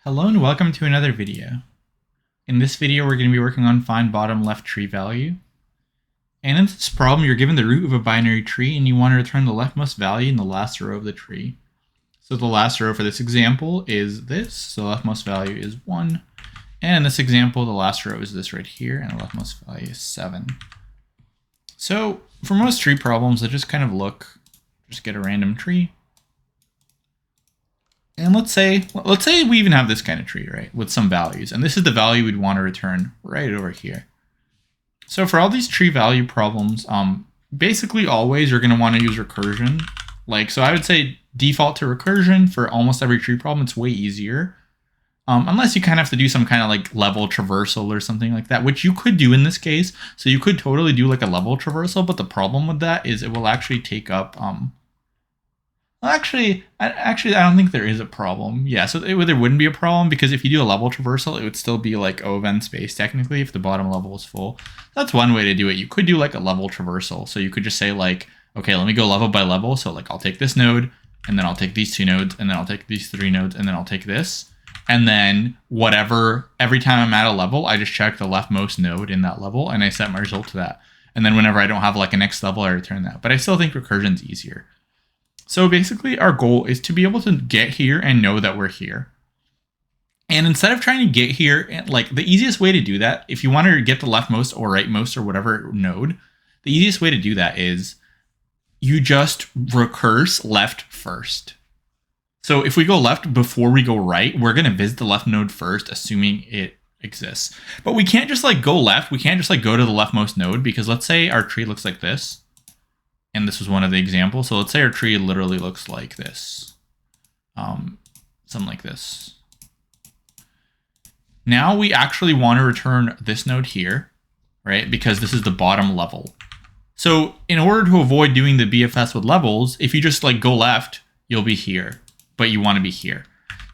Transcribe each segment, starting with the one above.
Hello and welcome to another video. In this video we're going to be working on find bottom left tree value. And in this problem you're given the root of a binary tree and you want to return the leftmost value in the last row of the tree. So the last row for this example is this, so the leftmost value is 1. And in this example the last row is this right here and the leftmost value is 7. So for most tree problems I just kind of just get a random tree. And let's say we even have this kind of tree, right, with some values. And this is the value we'd want to return right over here. So for all these tree value problems, basically always you're going to want to use recursion. So I would say default to recursion for almost every tree problem. It's way easier. Unless you kind of have to do some kind of like level traversal or something like that, which you could do in this case. So you could totally do like a level traversal, but the problem with that is it will actually take up... Actually, I don't think there is a problem. Yeah, so there wouldn't be a problem because if you do a level traversal, it would still be like O(n) space technically if the bottom level is full. That's one way to do it. You could do like a level traversal. So you could just say like, okay, let me go level by level. So like I'll take this node and then I'll take these 2 nodes and then I'll take these 3 nodes and then I'll take this. And then every time I'm at a level, I just check the leftmost node in that level and I set my result to that. And then whenever I don't have like a next level, I return that. But I still think recursion's easier. So basically our goal is to be able to get here and know that we're here. And instead of trying to get here, like the easiest way to do that, if you want to get the leftmost or rightmost or whatever node, the easiest way to do that is you just recurse left first. So if we go left before we go right, we're going to visit the left node first, assuming it exists. But we can't just like go left. We can't just like go to the leftmost node because let's say our tree looks like this. And this was one of the examples. So let's say our tree literally looks like this. Something like this. Now we actually want to return this node here, right? Because this is the bottom level. So in order to avoid doing the BFS with levels, if you just like go left, you'll be here, but you want to be here.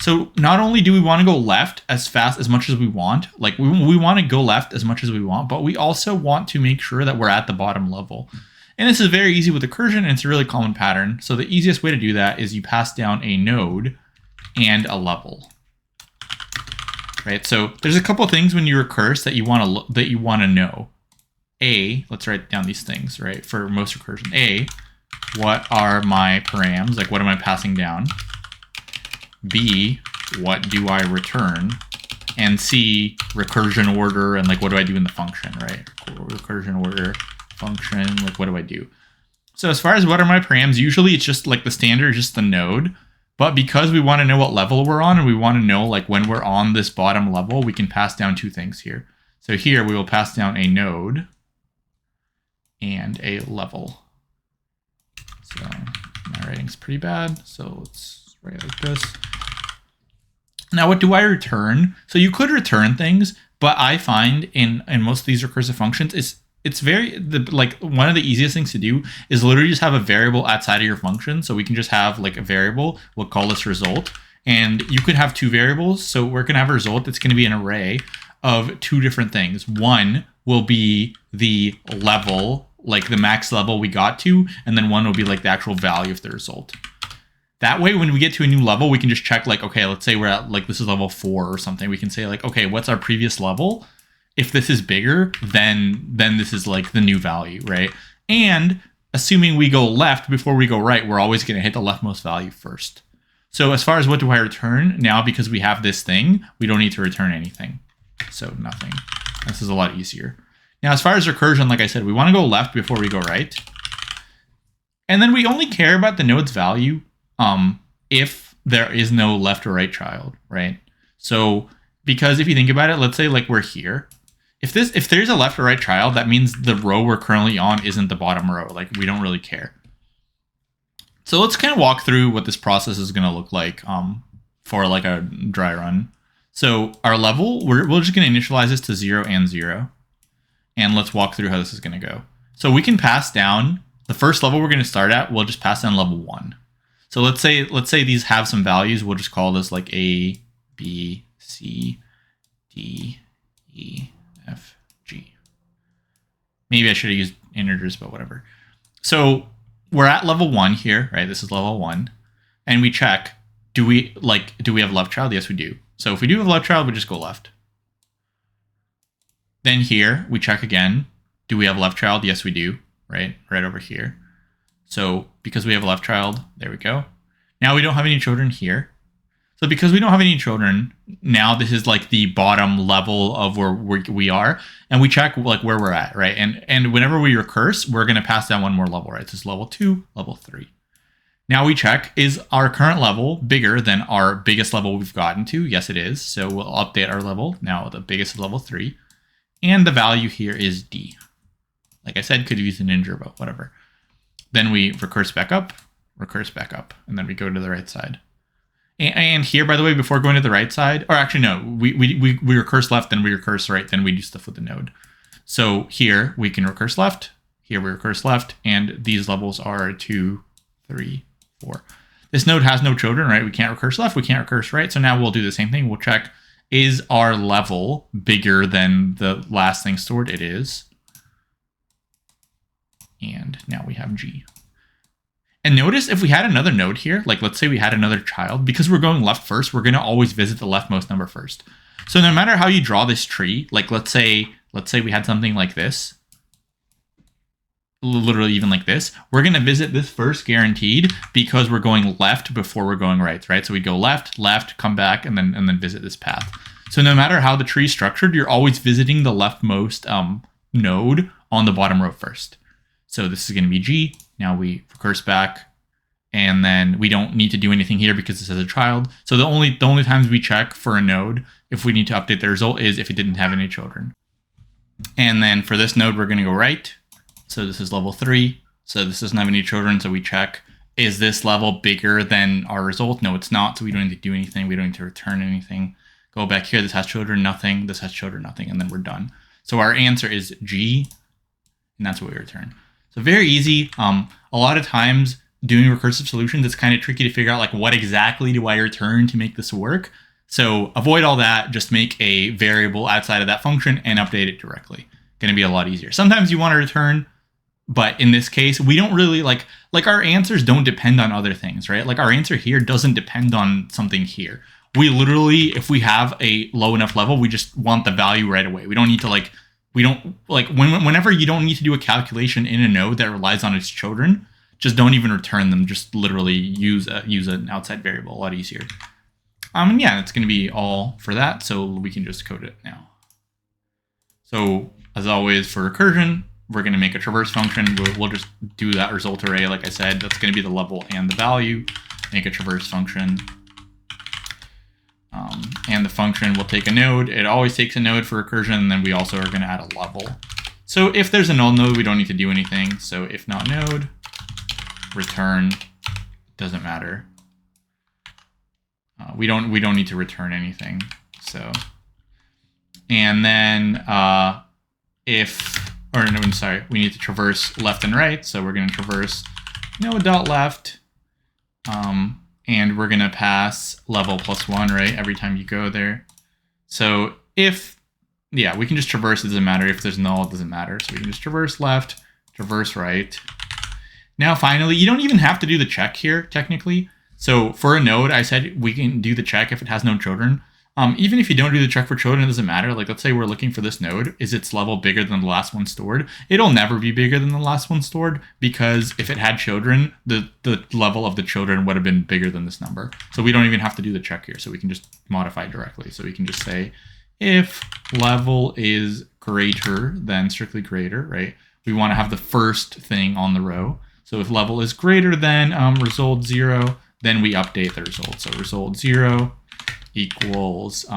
So not only do we want to go left as much as we want, like we want to go left as much as we want, but we also want to make sure that we're at the bottom level. And this is very easy with recursion, and it's a really common pattern. So the easiest way to do that is you pass down a node and a level. Right? So there's a couple of things when you recurse that you want to know. A, let's write down these things, right? For most recursion. A, what are my params? Like what am I passing down? B, what do I return? And C, recursion order, and like what do I do in the function, right? Recursion order. Function, like what do I do? So as far as what are my params, usually it's just like the standard, just the node. But because we want to know what level we're on and we want to know like when we're on this bottom level, we can pass down 2 things here. So here we will pass down a node and a level. So my writing's pretty bad, so let's write like this. Now what do I return? So you could return things, but I find in most of these recursive functions it's one of the easiest things to do is literally just have a variable outside of your function. So we can just have like a variable, we'll call this result. And you could have 2 variables. So we're going to have a result that's going to be an array of 2 different things. One will be the level, like the max level we got to, and then one will be like the actual value of the result. That way, when we get to a new level, we can just check like, okay, let's say we're at like, this is level 4 or something. We can say like, okay, what's our previous level? If this is bigger, then this is like the new value, right? And assuming we go left before we go right, we're always going to hit the leftmost value first. So as far as what do I return, now because we have this thing, we don't need to return anything. So nothing. This is a lot easier. Now, as far as recursion, like I said, we want to go left before we go right. And then we only care about the node's value if there is no left or right child, right? So because if you think about it, let's say like we're here. If there's a left or right child, that means the row we're currently on isn't the bottom row. Like we don't really care. So let's kind of walk through what this process is going to look like for like a dry run. So our level, we're just going to initialize this to 0 and 0. And let's walk through how this is going to go. So we can pass down the first level we're going to start at. We'll just pass down level 1. So let's say these have some values. We'll just call this like A, B, C, D, E, F, G. Maybe I should have used integers, but whatever. So we're at level 1 here, right? This is level 1. And we check do we have left child? Yes, we do. So if we do have left child, we just go left. Then here we check again. Do we have left child? Yes, we do. Right over here. So because we have left child, there we go. Now we don't have any children here. So because we don't have any children, now this is like the bottom level of where we are, and we check like where we're at, right? And whenever we recurse, we're going to pass down one more level, right? This is level 2, level 3. Now we check, is our current level bigger than our biggest level we've gotten to? Yes, it is. So we'll update our level. Now the biggest is level 3. And the value here is D. Like I said, could use a ninja, but whatever. Then we recurse back up, and then we go to the right side. And here, by the way, before going to the right side, or actually no, we recurse left, then we recurse right, then we do stuff with the node. So here we can recurse left, here we recurse left, and these levels are 2, 3, 4. This node has no children, right? We can't recurse left, we can't recurse right. So now we'll do the same thing. We'll check, is our level bigger than the last thing stored? It is. And now we have G. And notice if we had another node here, like let's say we had another child, because we're going left first, we're going to always visit the leftmost number first. So no matter how you draw this tree, like let's say we had something like this, literally even like this, we're going to visit this first guaranteed because we're going left before we're going right? So we go left, come back, and then visit this path. So no matter how the tree is structured, you're always visiting the leftmost node on the bottom row first. So this is going to be G. Now we recurse back, and then we don't need to do anything here because this is a child. So the only times we check for a node if we need to update the result is if it didn't have any children. And then for this node, we're going to go right. So this is level 3. So this doesn't have any children. So we check, is this level bigger than our result? No, it's not. So we don't need to do anything. We don't need to return anything. Go back here. This has children, nothing. This has children, nothing. And then we're done. So our answer is G, and that's what we return. So very easy. A lot of times doing recursive solutions, it's kind of tricky to figure out like what exactly do I return to make this work. So avoid all that. Just make a variable outside of that function and update it directly. Going to be a lot easier. Sometimes you want to return, but in this case, we don't really like our answers don't depend on other things, right? Like our answer here doesn't depend on something here. We literally, if we have a low enough level, we just want the value right away. We don't need to whenever you don't need to do a calculation in a node that relies on its children, just don't even return them. Just literally use an outside variable, a lot easier. And yeah, that's going to be all for that. So we can just code it now. So as always for recursion, we're going to make a traverse function. We'll just do that result array. Like I said, that's going to be the level and the value. Make a traverse function. And the function will take a node. It always takes a node for recursion, and then we also are going to add a level. So if there's a null node, we don't need to do anything. So if not node, return, doesn't matter. We don't need to return anything. So, and then we need to traverse left and right. So we're going to traverse node.left. And we're going to pass level +1, right? Every time you go there. So we can just traverse, it doesn't matter. If there's null, it doesn't matter. So we can just traverse left, traverse right. Now, finally, you don't even have to do the check here, technically. So for a node, I said we can do the check if it has no children. Even if you don't do the check for children, it doesn't matter. Like, let's say we're looking for this node. Is its level bigger than the last one stored? It'll never be bigger than the last one stored, because if it had children, the level of the children would have been bigger than this number. So we don't even have to do the check here. So we can just modify directly. So we can just say, if level is greater than strictly greater, right? We want to have the first thing on the row. So if level is greater than result 0, then we update the result. So result 0 equals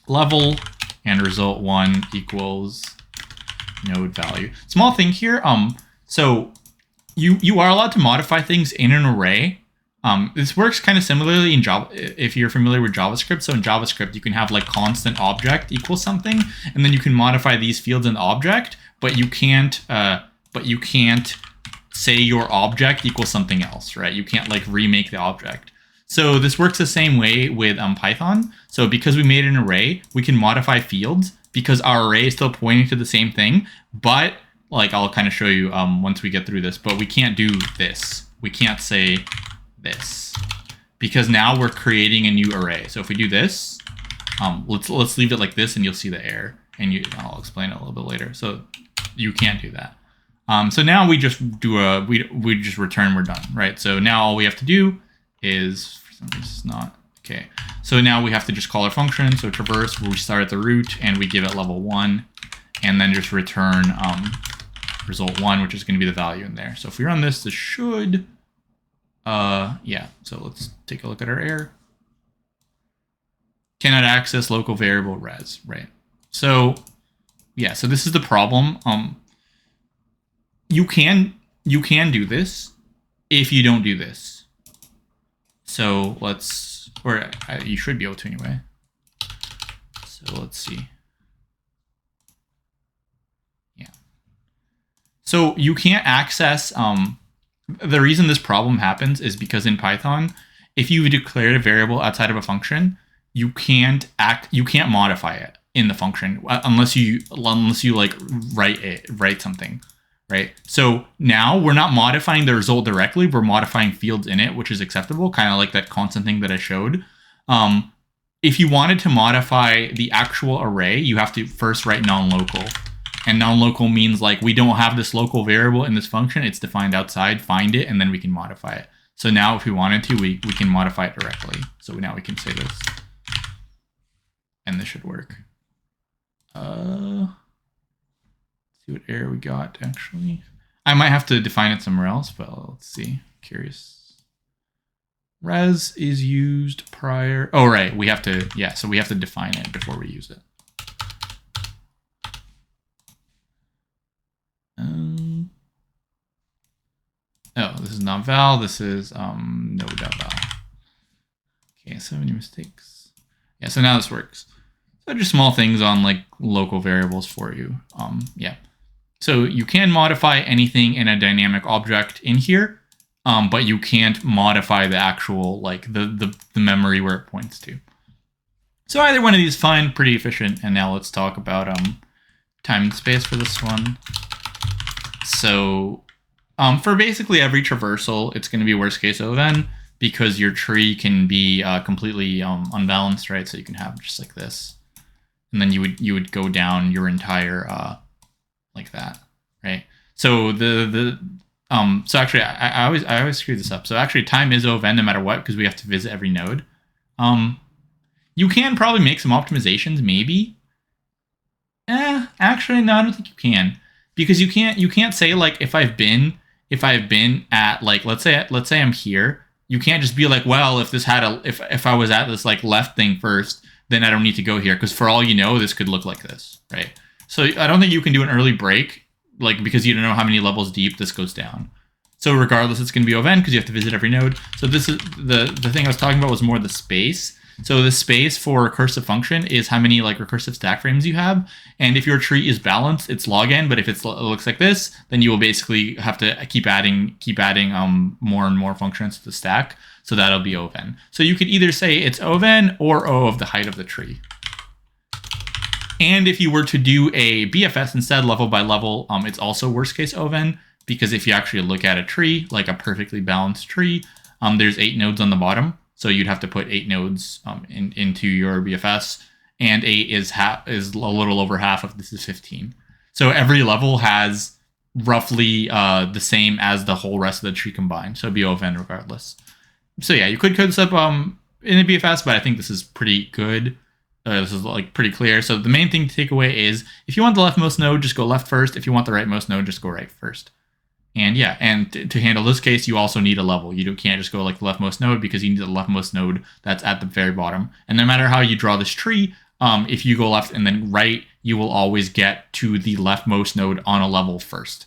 level, and result 1 equals node value. Small thing here. So you are allowed to modify things in an array. This works kind of similarly in Java, if you're familiar with JavaScript. So in JavaScript, you can have like constant object equals something, and then you can modify these fields in the object, but you can't say your object equals something else, right? You can't like remake the object. So this works the same way with Python. So because we made an array, we can modify fields because our array is still pointing to the same thing. But like I'll kind of show you once we get through this, but we can't do this. We can't say this. because now we're creating a new array. So if we do this, let's leave it like this, and you'll see the error. And I'll explain it a little bit later. So you can't do that. So now we just do we just return we're done, right? So now all we have to do is, for some reason it's not, okay. So now we have to just call our function. So traverse, where we start at the root and we give it level 1, and then just return result 1, which is going to be the value in there. So if we run this, this should, yeah. So let's take a look at our error. Cannot access local variable res, right? So yeah, so this is the problem. You can do this if you don't do this. So let's, or you should be able to anyway. So let's see. Yeah. So you can't access, the reason this problem happens is because in Python, if you declared a variable outside of a function, you can't modify it in the function unless you like write something, right? So now we're not modifying the result directly, we're modifying fields in it, which is acceptable, kind of like that constant thing that I showed. If you wanted to modify the actual array, you have to first write non-local. And non-local means like we don't have this local variable in this function, it's defined outside, find it, and then we can modify it. So now if we wanted to, we can modify it directly. So now we can say this. And this should work. See what error we got, actually. I might have to define it somewhere else, but let's see. Curious. Res is used prior. Oh, right. We have to, yeah, so we have to define it before we use it. Oh, this is not val. This is no.val. Okay, so many mistakes. Yeah, so now this works. So just small things on like local variables for you. Yeah. So you can modify anything in a dynamic object in here, but you can't modify the actual like the memory where it points to. So either one of these is fine, pretty efficient. And now let's talk about time and space for this one. So for basically every traversal, it's going to be worst case O(n) because your tree can be completely unbalanced, right? So you can have just like this, and then you would go down your entire like that, right? So so actually I always screw this up. So actually time is O(n) no matter what, because we have to visit every node. You can probably make some optimizations, maybe. Actually, no, I don't think you can, because you can't say like if I've been at like let's say I'm here, you can't just be like, well, if this had if I was at this like left thing first, then I don't need to go here, because for all you know, this could look like this, right? So I don't think you can do an early break, like because you don't know how many levels deep this goes down. So regardless, it's going to be O(n) because you have to visit every node. So this is the thing I was talking about was more the space. So the space for a recursive function is how many like recursive stack frames you have. And if your tree is balanced, it's log n. But if it looks like this, then you will basically have to keep adding more and more functions to the stack. So that'll be O(n). So you could either say it's O(n) or O of the height of the tree. And if you were to do a BFS instead, level by level, it's also worst case O(n), because if you actually look at a tree, like a perfectly balanced tree, there's 8 nodes on the bottom. So you'd have to put 8 nodes into your BFS, and 8 is a little over half of this is 15. So every level has roughly the same as the whole rest of the tree combined. So it'd be O(n) regardless. So yeah, you could code this up in a BFS, but I think this is pretty good. This is like pretty clear. So the main thing to take away is if you want the leftmost node, just go left first. If you want the rightmost node, just go right first. And yeah, and to handle this case, you also need a level. You can't just go like the leftmost node, because you need the leftmost node that's at the very bottom. And no matter how you draw this tree, if you go left and then right, you will always get to the leftmost node on a level first.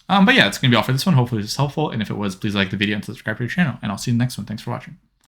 But yeah, it's going to be all for this one. Hopefully this is helpful. And if it was, please like the video and subscribe to the channel. And I'll see you in the next one. Thanks for watching.